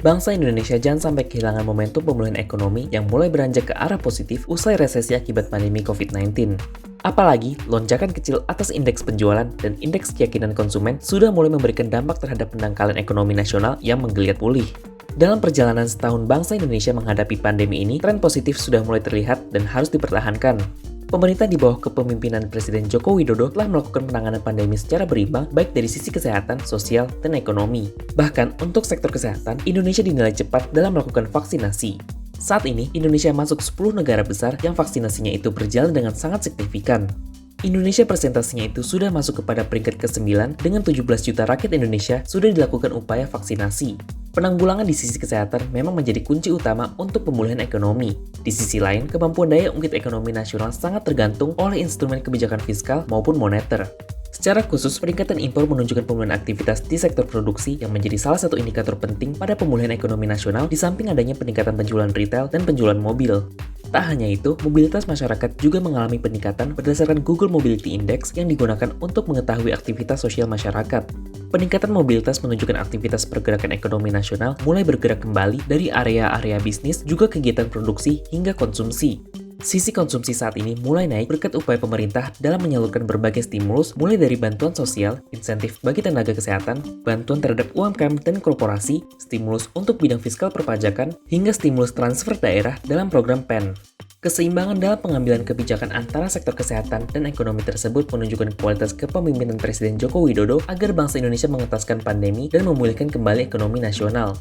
Bangsa Indonesia jangan sampai kehilangan momentum pemulihan ekonomi yang mulai beranjak ke arah positif usai resesi akibat pandemi COVID-19. Apalagi, lonjakan kecil atas indeks penjualan dan indeks keyakinan konsumen sudah mulai memberikan dampak terhadap pendangkalan ekonomi nasional yang menggeliat pulih. Dalam perjalanan setahun bangsa Indonesia menghadapi pandemi ini, tren positif sudah mulai terlihat dan harus dipertahankan. Pemerintah di bawah kepemimpinan Presiden Joko Widodo telah melakukan penanganan pandemi secara berimbang baik dari sisi kesehatan, sosial, dan ekonomi. Bahkan, untuk sektor kesehatan, Indonesia dinilai cepat dalam melakukan vaksinasi. Saat ini, Indonesia masuk 10 negara besar yang vaksinasinya itu berjalan dengan sangat signifikan. Indonesia presentasinya itu sudah masuk kepada peringkat ke-9 dengan 17 juta rakyat Indonesia sudah dilakukan upaya vaksinasi. Penanggulangan di sisi kesehatan memang menjadi kunci utama untuk pemulihan ekonomi. Di sisi lain, kemampuan daya ungkit ekonomi nasional sangat tergantung oleh instrumen kebijakan fiskal maupun moneter. Secara khusus, peningkatan impor menunjukkan pemulihan aktivitas di sektor produksi yang menjadi salah satu indikator penting pada pemulihan ekonomi nasional di samping adanya peningkatan penjualan retail dan penjualan mobil. Tak hanya itu, mobilitas masyarakat juga mengalami peningkatan berdasarkan Google Mobility Index yang digunakan untuk mengetahui aktivitas sosial masyarakat. Peningkatan mobilitas menunjukkan aktivitas pergerakan ekonomi nasional mulai bergerak kembali dari area-area bisnis juga kegiatan produksi hingga konsumsi. Sisi konsumsi saat ini mulai naik berkat upaya pemerintah dalam menyalurkan berbagai stimulus mulai dari bantuan sosial, insentif bagi tenaga kesehatan, bantuan terhadap UMKM dan korporasi, stimulus untuk bidang fiskal perpajakan, hingga stimulus transfer daerah dalam program PEN. Keseimbangan dalam pengambilan kebijakan antara sektor kesehatan dan ekonomi tersebut menunjukkan kualitas kepemimpinan Presiden Joko Widodo agar bangsa Indonesia mengentaskan pandemi dan memulihkan kembali ekonomi nasional.